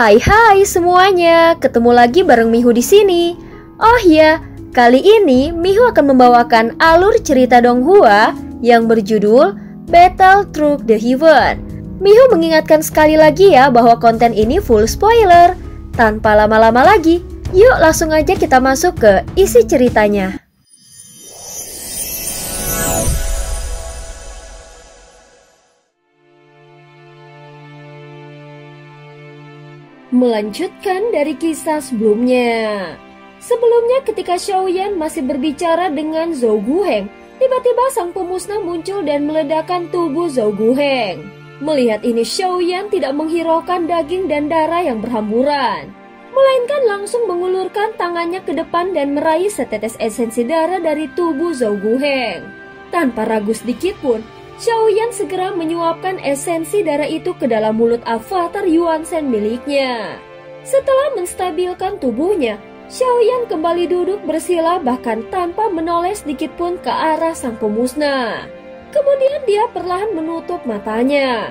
Hai semuanya, ketemu lagi bareng Mihu di sini. Oh ya, kali ini Mihu akan membawakan alur cerita Donghua yang berjudul Battle Through the Heaven. Mihu mengingatkan sekali lagi ya bahwa konten ini full spoiler. Tanpa lama-lama lagi, yuk langsung aja kita masuk ke isi ceritanya. Melanjutkan dari kisah sebelumnya. Sebelumnya ketika Xiaoyan masih berbicara dengan Zhou Guheng, tiba-tiba sang pemusnah muncul dan meledakkan tubuh Zhou Guheng. Melihat ini Xiaoyan tidak menghiraukan daging dan darah yang berhamburan, melainkan langsung mengulurkan tangannya ke depan dan meraih setetes esensi darah dari tubuh Zhou Guheng. Tanpa ragu sedikit pun, Xiaoyan segera menyuapkan esensi darah itu ke dalam mulut avatar Yuan Shen miliknya. Setelah menstabilkan tubuhnya, Xiaoyan kembali duduk bersila bahkan tanpa menoleh sedikit pun ke arah sang pemusnah. Kemudian dia perlahan menutup matanya.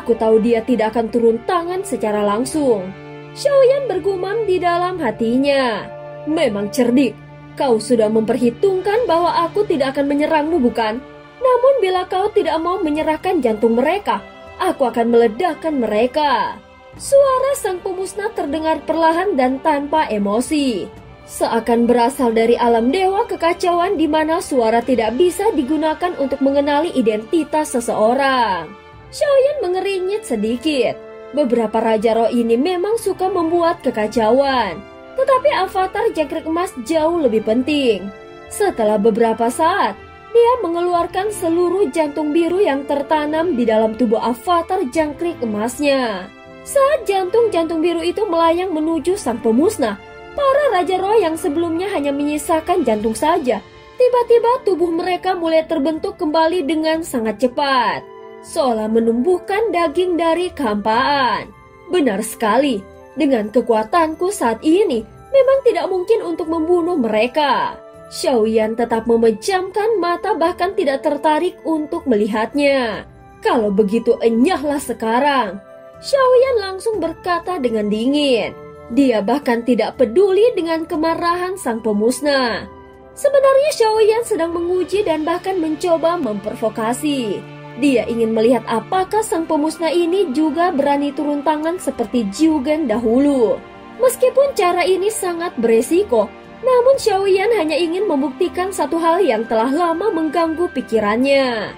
Aku tahu dia tidak akan turun tangan secara langsung. Xiaoyan bergumam di dalam hatinya. Memang cerdik, kau sudah memperhitungkan bahwa aku tidak akan menyerangmu bukan? Namun bila kau tidak mau menyerahkan jantung mereka, aku akan meledakkan mereka. Suara sang pemusnah terdengar perlahan dan tanpa emosi, seakan berasal dari alam dewa kekacauan di mana suara tidak bisa digunakan untuk mengenali identitas seseorang. Xiaoyan mengernyit sedikit. Beberapa raja roh ini memang suka membuat kekacauan, tetapi avatar jangkrik emas jauh lebih penting. Setelah beberapa saat, dia mengeluarkan seluruh jantung biru yang tertanam di dalam tubuh avatar jangkrik emasnya. Saat jantung-jantung biru itu melayang menuju sang pemusnah, para raja roh yang sebelumnya hanya menyisakan jantung saja, tiba-tiba tubuh mereka mulai terbentuk kembali dengan sangat cepat, seolah menumbuhkan daging dari kehampaan. Benar sekali, dengan kekuatanku saat ini, memang tidak mungkin untuk membunuh mereka. Xiaoyan tetap memejamkan mata bahkan tidak tertarik untuk melihatnya. Kalau begitu enyahlah sekarang. Xiaoyan langsung berkata dengan dingin. Dia bahkan tidak peduli dengan kemarahan sang pemusnah. Sebenarnya Xiaoyan sedang menguji dan bahkan mencoba memprovokasi. Dia ingin melihat apakah sang pemusnah ini juga berani turun tangan seperti Jiugen dahulu. Meskipun cara ini sangat beresiko, namun Xiaoyan hanya ingin membuktikan satu hal yang telah lama mengganggu pikirannya.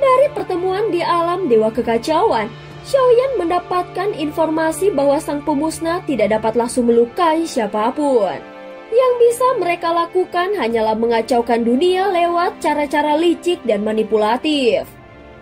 Dari pertemuan di alam dewa kekacauan, Xiaoyan mendapatkan informasi bahwa sang pemusnah tidak dapat langsung melukai siapapun. Yang bisa mereka lakukan hanyalah mengacaukan dunia lewat cara-cara licik dan manipulatif.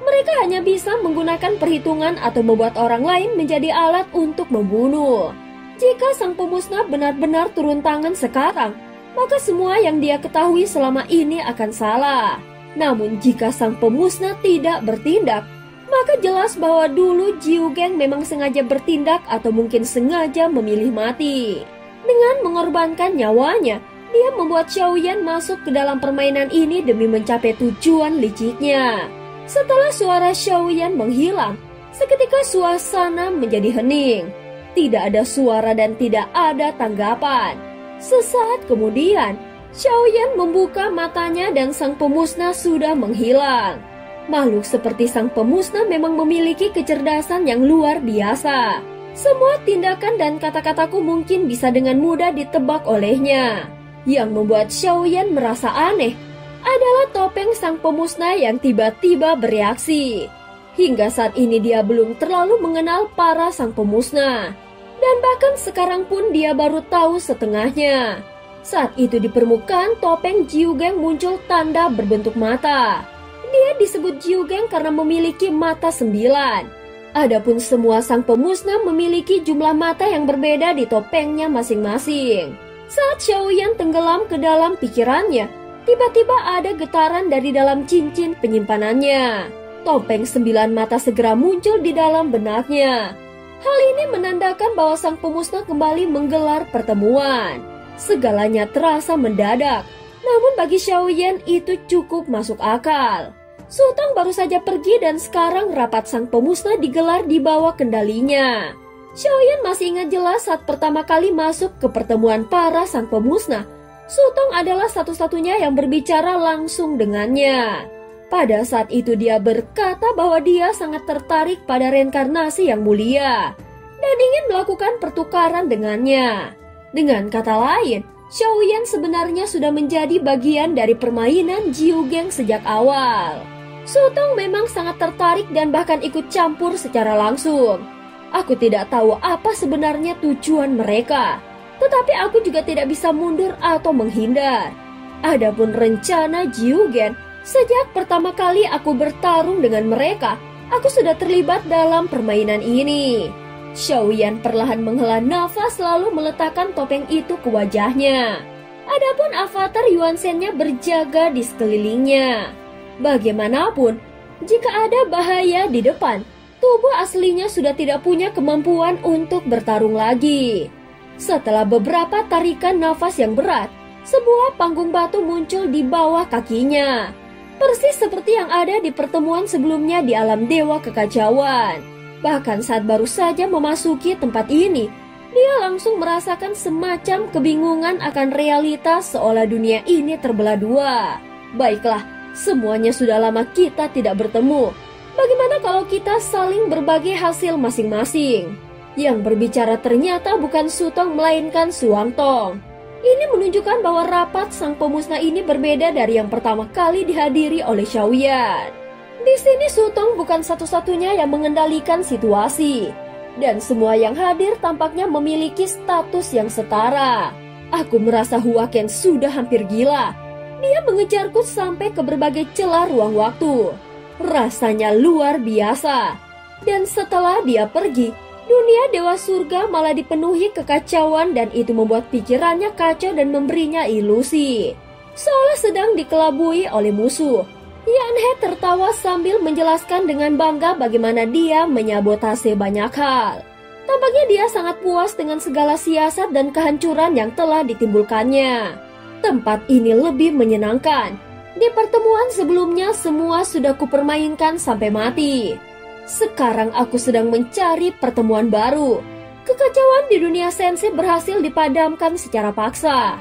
Mereka hanya bisa menggunakan perhitungan atau membuat orang lain menjadi alat untuk membunuh. Jika sang pemusnah benar-benar turun tangan sekarang, maka semua yang dia ketahui selama ini akan salah. Namun jika sang pemusnah tidak bertindak, maka jelas bahwa dulu Jiugen memang sengaja bertindak atau mungkin sengaja memilih mati. Dengan mengorbankan nyawanya, dia membuat Xiaoyan masuk ke dalam permainan ini demi mencapai tujuan liciknya. Setelah suara Xiaoyan menghilang, seketika suasana menjadi hening. Tidak ada suara dan tidak ada tanggapan. Sesaat kemudian, Xiaoyan membuka matanya dan sang pemusnah sudah menghilang. Makhluk seperti sang pemusnah memang memiliki kecerdasan yang luar biasa. Semua tindakan dan kata-kataku mungkin bisa dengan mudah ditebak olehnya. Yang membuat Xiaoyan merasa aneh adalah topeng sang pemusnah yang tiba-tiba bereaksi. Hingga saat ini dia belum terlalu mengenal para sang pemusnah. Dan bahkan sekarang pun dia baru tahu setengahnya. Saat itu di permukaan topeng Jiugen muncul tanda berbentuk mata. Dia disebut Jiugen karena memiliki mata 9. Adapun semua sang pemusnah memiliki jumlah mata yang berbeda di topengnya masing-masing. Saat Xiaoyan tenggelam ke dalam pikirannya, tiba-tiba ada getaran dari dalam cincin penyimpanannya. Topeng 9 mata segera muncul di dalam benaknya. Hal ini menandakan bahwa sang pemusnah kembali menggelar pertemuan. Segalanya terasa mendadak, namun bagi Xiaoyan itu cukup masuk akal. Sultan baru saja pergi dan sekarang rapat sang pemusnah digelar di bawah kendalinya. Xiaoyan masih ingat jelas saat pertama kali masuk ke pertemuan para sang pemusnah. Sutong adalah satu-satunya yang berbicara langsung dengannya. Pada saat itu dia berkata bahwa dia sangat tertarik pada reinkarnasi yang mulia dan ingin melakukan pertukaran dengannya. Dengan kata lain, Xiaoyan sebenarnya sudah menjadi bagian dari permainan Jiu Geng sejak awal. Sutong memang sangat tertarik dan bahkan ikut campur secara langsung. Aku tidak tahu apa sebenarnya tujuan mereka, tetapi aku juga tidak bisa mundur atau menghindar. Adapun rencana Jiu Geng, sejak pertama kali aku bertarung dengan mereka, aku sudah terlibat dalam permainan ini. Xiaoyan perlahan menghela nafas lalu meletakkan topeng itu ke wajahnya. Adapun avatar Yuan Shen-nya berjaga di sekelilingnya. Bagaimanapun, jika ada bahaya di depan, tubuh aslinya sudah tidak punya kemampuan untuk bertarung lagi. Setelah beberapa tarikan nafas yang berat, sebuah panggung batu muncul di bawah kakinya. Persis seperti yang ada di pertemuan sebelumnya di alam dewa kekacauan. Bahkan saat baru saja memasuki tempat ini, dia langsung merasakan semacam kebingungan akan realitas seolah dunia ini terbelah dua. Baiklah, semuanya sudah lama kita tidak bertemu. Bagaimana kalau kita saling berbagi hasil masing-masing? Yang berbicara ternyata bukan Sutong melainkan Suwangtong. Ini menunjukkan bahwa rapat sang pemusnah ini berbeda dari yang pertama kali dihadiri oleh Xiaoyan. Di sini Sutong bukan satu-satunya yang mengendalikan situasi, dan semua yang hadir tampaknya memiliki status yang setara. Aku merasa Huaken sudah hampir gila. Dia mengejarku sampai ke berbagai celah ruang waktu. Rasanya luar biasa. Dan setelah dia pergi, dunia dewa surga malah dipenuhi kekacauan dan itu membuat pikirannya kacau dan memberinya ilusi. Seolah sedang dikelabui oleh musuh. Yanhe tertawa sambil menjelaskan dengan bangga bagaimana dia menyabotase banyak hal. Tampaknya dia sangat puas dengan segala siasat dan kehancuran yang telah ditimbulkannya. Tempat ini lebih menyenangkan. Di pertemuan sebelumnya semua sudah kupermainkan sampai mati. Sekarang aku sedang mencari pertemuan baru. Kekacauan di dunia sensei berhasil dipadamkan secara paksa.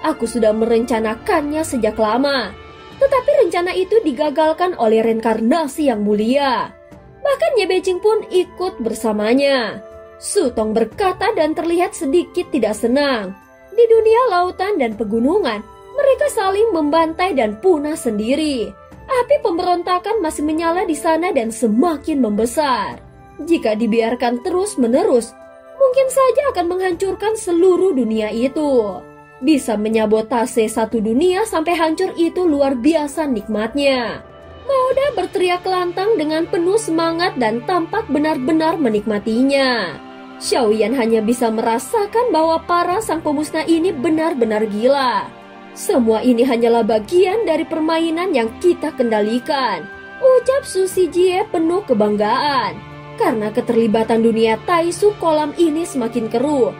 Aku sudah merencanakannya sejak lama. Tetapi rencana itu digagalkan oleh reinkarnasi yang mulia. Bahkan Ye Beijing pun ikut bersamanya. Sutong berkata dan terlihat sedikit tidak senang. Di dunia lautan dan pegunungan, mereka saling membantai dan punah sendiri. Api pemberontakan masih menyala di sana dan semakin membesar. Jika dibiarkan terus-menerus, mungkin saja akan menghancurkan seluruh dunia itu. Bisa menyabotase satu dunia sampai hancur itu luar biasa nikmatnya. Mauda berteriak lantang dengan penuh semangat dan tampak benar-benar menikmatinya. Xiaoyan hanya bisa merasakan bahwa para sang pemusnah ini benar-benar gila. Semua ini hanyalah bagian dari permainan yang kita kendalikan, ucap Susi Jie penuh kebanggaan. Karena keterlibatan dunia Taisu kolam ini semakin keruh,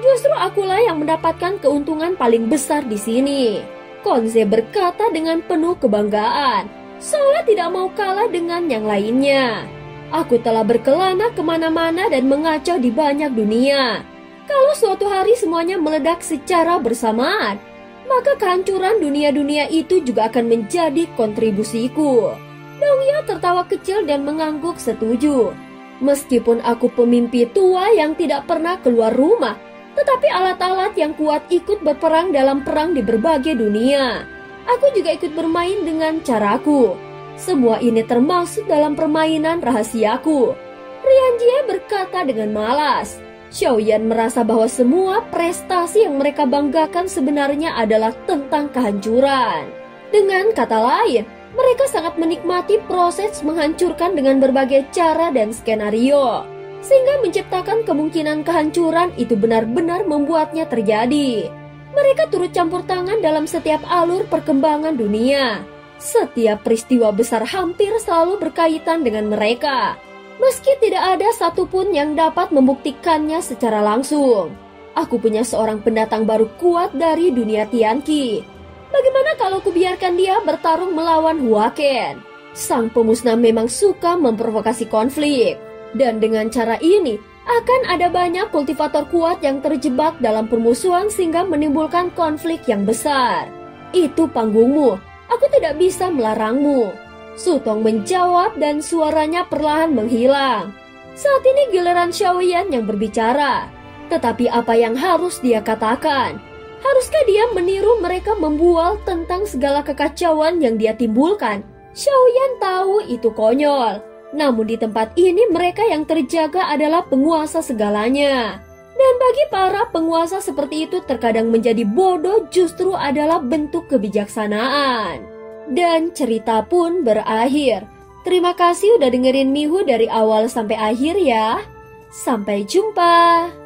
justru akulah yang mendapatkan keuntungan paling besar di sini. Konze berkata dengan penuh kebanggaan, seolah tidak mau kalah dengan yang lainnya. Aku telah berkelana kemana-mana dan mengacau di banyak dunia. Kalau suatu hari semuanya meledak secara bersamaan, maka kehancuran dunia-dunia itu juga akan menjadi kontribusiku. Dongya tertawa kecil dan mengangguk setuju. Meskipun aku pemimpi tua yang tidak pernah keluar rumah, tetapi alat-alat yang kuat ikut berperang dalam perang di berbagai dunia. Aku juga ikut bermain dengan caraku. Semua ini termasuk dalam permainan rahasiaku. Rianjie berkata dengan malas. Xiaoyan merasa bahwa semua prestasi yang mereka banggakan sebenarnya adalah tentang kehancuran. Dengan kata lain, mereka sangat menikmati proses menghancurkan dengan berbagai cara dan skenario, sehingga menciptakan kemungkinan kehancuran itu benar-benar membuatnya terjadi. Mereka turut campur tangan dalam setiap alur perkembangan dunia. Setiap peristiwa besar hampir selalu berkaitan dengan mereka, meski tidak ada satupun yang dapat membuktikannya secara langsung. Aku punya seorang pendatang baru kuat dari dunia Tianqi. Bagaimana kalau kubiarkan dia bertarung melawan Huaken? Sang pemusnah memang suka memprovokasi konflik. Dan dengan cara ini, Akan ada banyak kultivator kuat yang terjebak dalam permusuhan sehingga menimbulkan konflik yang besar. Itu panggungmu, aku tidak bisa melarangmu. Sutong menjawab dan suaranya perlahan menghilang. Saat ini giliran Xiaoyan yang berbicara. Tetapi apa yang harus dia katakan? Haruskah dia meniru mereka membual tentang segala kekacauan yang dia timbulkan? Xiaoyan tahu itu konyol. Namun di tempat ini mereka yang terjaga adalah penguasa segalanya. Dan bagi para penguasa seperti itu terkadang menjadi bodoh justru adalah bentuk kebijaksanaan. Dan cerita pun berakhir. Terima kasih udah dengerin Mihu dari awal sampai akhir ya. Sampai jumpa.